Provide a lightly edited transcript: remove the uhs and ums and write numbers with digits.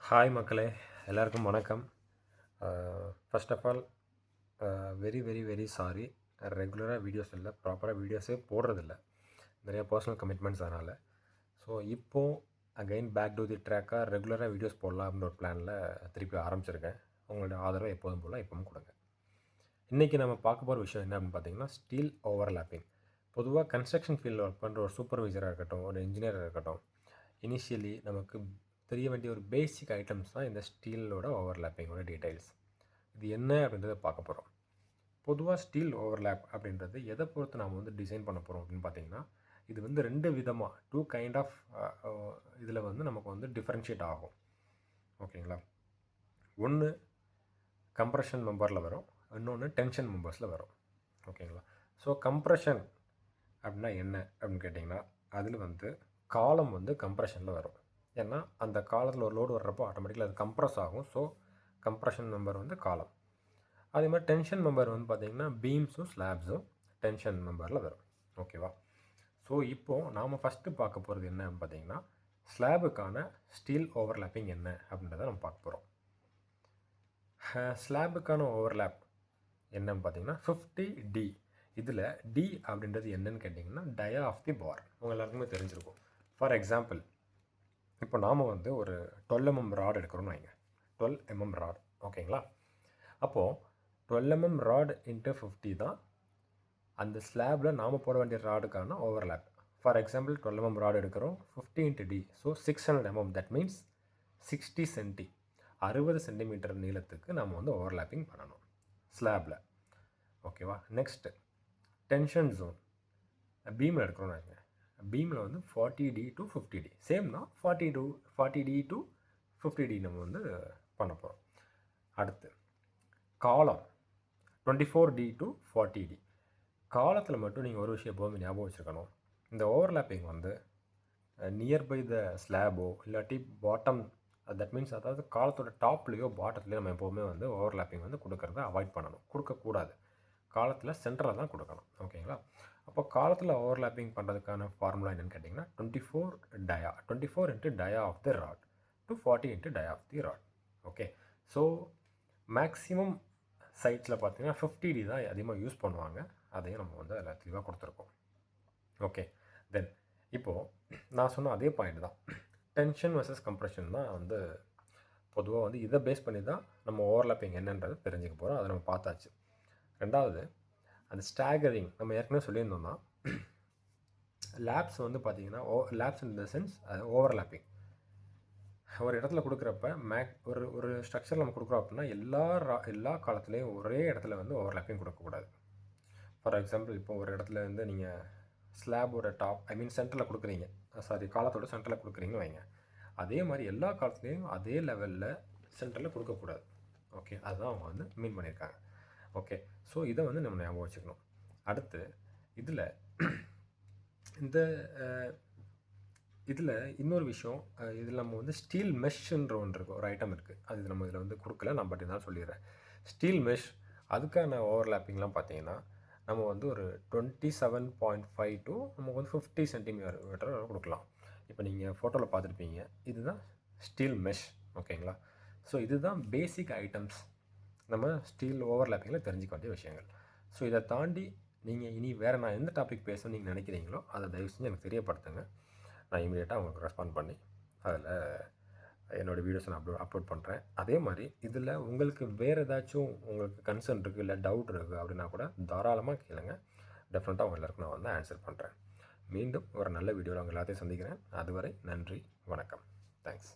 Hi மக்களே, எல்லாருக்கும் வணக்கம். First of all very very very sorry. ரெகுலராக வீடியோஸ் இல்லை, ப்ராப்பராக வீடியோஸே போடுறதில்ல, நிறைய பர்சனல் கமிட்மெண்ட்ஸ் அதனால். ஸோ இப்போது அகைன் பேக் டு தி ட்ராக்காக ரெகுலராக வீடியோஸ் போடலாம் அப்படின்னு ஒரு பிளானில் திருப்பி ஆரம்பிச்சிருக்கேன். உங்களோட ஆதரவை எப்போதும் போல் இப்பவும் கொடுங்க. இன்றைக்கி நம்ம பார்க்க போகிற விஷயம் என்ன அப்படின்னு பார்த்தீங்கன்னா, ஸ்டீல் ஓவர்லேப்பிங். பொதுவாக கன்ஸ்ட்ரக்ஷன் ஃபீல்டில் ஒர்க் பண்ணுற ஒரு சூப்பர்வைசராக இருக்கட்டும், ஒரு இன்ஜினியராக இருக்கட்டும், இனிஷியலி நமக்கு தெரிய வேண்டிய ஒரு பேசிக் ஐட்டம்ஸ் தான் இந்த ஸ்டீலோட ஓவர்லேப்பிங்கோட டீட்டெயில்ஸ். இது என்ன அப்படின்றத பார்க்க போகிறோம். பொதுவாக ஸ்டீல் ஓவர்லேப் அப்படின்றது எதை பொறுத்து நாம் டிசைன் பண்ண போகிறோம் அப்படின்னு பார்த்தீங்கன்னா, இது ரெண்டு விதமாக டூ கைண்ட் ஆஃப் இதில் நமக்கு டிஃப்ரென்ஷியேட் ஆகும். ஓகேங்களா? ஒன்று கம்ப்ரெஷன் மெம்பரில் வரும், இன்னொன்று டென்ஷன் மெம்பர்ஸில் வரும். ஓகேங்களா? ஸோ கம்ப்ரெஷன் அப்படின்னா என்ன அப்படின்னு கேட்டிங்கன்னா, அதில் காலம் கம்ப்ரெஷனில் வரும். ஏன்னா அந்த காலத்தில் ஒரு லோடு வர்றப்போ ஆட்டோமேட்டிக்கலாக அது கம்ப்ரஸ் ஆகும். ஸோ கம்ப்ரெஷன் மெம்பர் காலம். அதே மாதிரி டென்ஷன் மெம்பர் பார்த்திங்கன்னா பீம்ஸும் ஸ்லாப்ஸும் டென்ஷன் மெம்பரில் வரும். ஓகேவா? ஸோ இப்போது நாம் ஃபஸ்ட்டு பார்க்க போகிறது என்னன்னு பார்த்தீங்கன்னா, ஸ்லாபுக்கான ஸ்டீல் ஓவர்லேப்பிங் என்ன அப்படின்றத நம்ம பார்க்க போகிறோம். ஸ்லாபுக்கான ஓவர்லேப் என்னன்னு பார்த்தீங்கன்னா 50D. இதில் டி அப்படின்றது என்னன்னு கேட்டிங்கன்னா டயா ஆஃப் தி பார். உங்கள் எல்லாருக்குமே தெரிஞ்சிருக்கும். ஃபார் எக்ஸாம்பிள், இப்போ நாம் ஒரு 12 ராட் எடுக்கிறோன்னு வைங்க. 12 ராட். ஓகேங்களா? அப்போது 12 ராட் இன்ட்டு 50 தான் அந்த ஸ்லாபில் நாம் போட வேண்டிய ராடுக்கான ஓவர்லேப். ஃபார் எக்ஸாம்பிள் 12 ராட் எடுக்கிறோம், 50 into d, so 600 that means 60 centi, 60 centimetre நீளத்துக்கு நாம் ஓவர்லேப்பிங் பண்ணணும் ஸ்லாபில். ஓகேவா? Next tension zone. பீமில் எடுக்கிறோன்னு வைங்க. பீமில் 40D to 50D சேம் தான். 40D to 50D நம்ம பண்ண போகிறோம். அடுத்து காலம் 24D to 40D. காலத்தில் மட்டும் நீங்கள் ஒரு விஷயம் எப்போதும் ஞாபகம் வச்சுருக்கணும். இந்த ஓவர்லேப்பிங் நியர்பை த ஸ்லாபோ இல்லாட்டி பாட்டம், தட் மீன்ஸ் அதாவது காலத்தோட டாப்லேயோ பாட்டத்துலேயோ நம்ம எப்போவுமே ஓவர்லேப்பிங் கொடுக்கறத அவாய்ட் பண்ணணும், கொடுக்கக்கூடாது. காலத்தில் சென்டரில் தான் கொடுக்கணும். ஓகேங்களா? அப்போ காலத்தில் ஓவர்லேப்பிங் பண்ணுறதுக்கான ஃபார்முலா என்னென்னு கேட்டிங்கன்னா 24 into dia of the rod to 40 into dia of the rod. Okay. So maximum சைட்ஸில் பார்த்தீங்கன்னா 50D தான் அதிகமாக யூஸ் பண்ணுவாங்க. அதையும் நம்ம அதில் தெளிவாக கொடுத்துருக்கோம். ஓகே. தென் இப்போது நான் சொன்ன அதே பாயிண்ட் தான், டென்ஷன் வர்சஸ் கம்ப்ரெஷன் தான் பொதுவாக இதை பேஸ் பண்ணி தான் நம்ம ஓவர்லேப்பிங் என்னன்றது தெரிஞ்சுக்க போகிறோம். அதை நம்ம பார்த்தாச்சு. ரெண்டாவது அந்த ஸ்டாகரிங் நம்ம ஏற்கனவே சொல்லியிருந்தோம் தான். லேப்ஸ் பார்த்தீங்கன்னா labs in the sense overlapping. ஒரு இடத்துல கொடுக்குறப்ப ஒரு ஸ்ட்ரக்சர் நம்ம கொடுக்குறோம் அப்படின்னா எல்லா காலத்துலேயும் ஒரே இடத்துல ஓவர்லேப்பிங் கொடுக்கக்கூடாது. ஃபார் எக்ஸாம்பிள், இப்போ ஒரு இடத்துல நீங்கள் ஸ்லாபோட டாப் சென்டரில் கொடுக்குறீங்க, காலத்தோட சென்டரில் கொடுக்குறீங்கன்னு வைங்க. அதே மாதிரி எல்லா காலத்துலேயும் அதே லெவலில் சென்டரில் கொடுக்கக்கூடாது. ஓகே, அதுதான் அவங்க மீன் பண்ணியிருக்காங்க. ஓகே. ஸோ இதை நம்ம ஞாபகம் வச்சுக்கணும். அடுத்து இதில் இன்னொரு விஷயம், இதில் நம்ம ஸ்டீல் மெஷ்ன்ற ஒன்று இருக்குது, ஒரு ஐட்டம் இருக்குது. அது நம்ம இதில் கொடுக்கல, நான் பட் தான் சொல்லிடுறேன். ஸ்டீல் மெஷ் அதுக்கான ஓவர்லேப்பிங்லாம் பார்த்தீங்கன்னா நம்ம ஒரு 27.5 to நமக்கு 50 சென்டிமீட்டர் கொடுக்கலாம். இப்போ நீங்கள் ஃபோட்டோவில் பார்த்துருப்பீங்க, இதுதான் ஸ்டீல் மெஷ். ஓகேங்களா? ஸோ இதுதான் பேசிக் ஐட்டம்ஸ் நம்ம ஸ்டீல் ஓவர்லேப்பிங்கில் தெரிஞ்சிக்க வேண்டிய விஷயங்கள். ஸோ இதை தாண்டி நீங்கள் இனி வேறு நான் எந்த டாபிக் பேசணும்னு நீங்கள் நினைக்கிறீங்களோ அதை தயவு செஞ்சு எனக்கு தெரியப்படுத்துங்க. நான் இமீடியட்டாக உங்களுக்கு ரெஸ்பாண்ட் பண்ணி அதில் என்னோடய வீடியோஸை நான் அப்லோட் பண்ணுறேன். அதே மாதிரி இதில் உங்களுக்கு வேறு ஏதாச்சும் உங்களுக்கு கன்சர்ன் இருக்குது, இல்லை டவுட் இருக்குது அப்படின்னா கூட தாராளமாக கேளுங்க. டெஃபினட்டாக உங்கள் எல்லாருக்கும் நான் ஆன்சர் பண்ணுறேன். மீண்டும் ஒரு நல்ல வீடியோவில் உங்கள் எல்லாத்தையும் சந்திக்கிறேன். அதுவரை நன்றி, வணக்கம். தேங்க்ஸ்.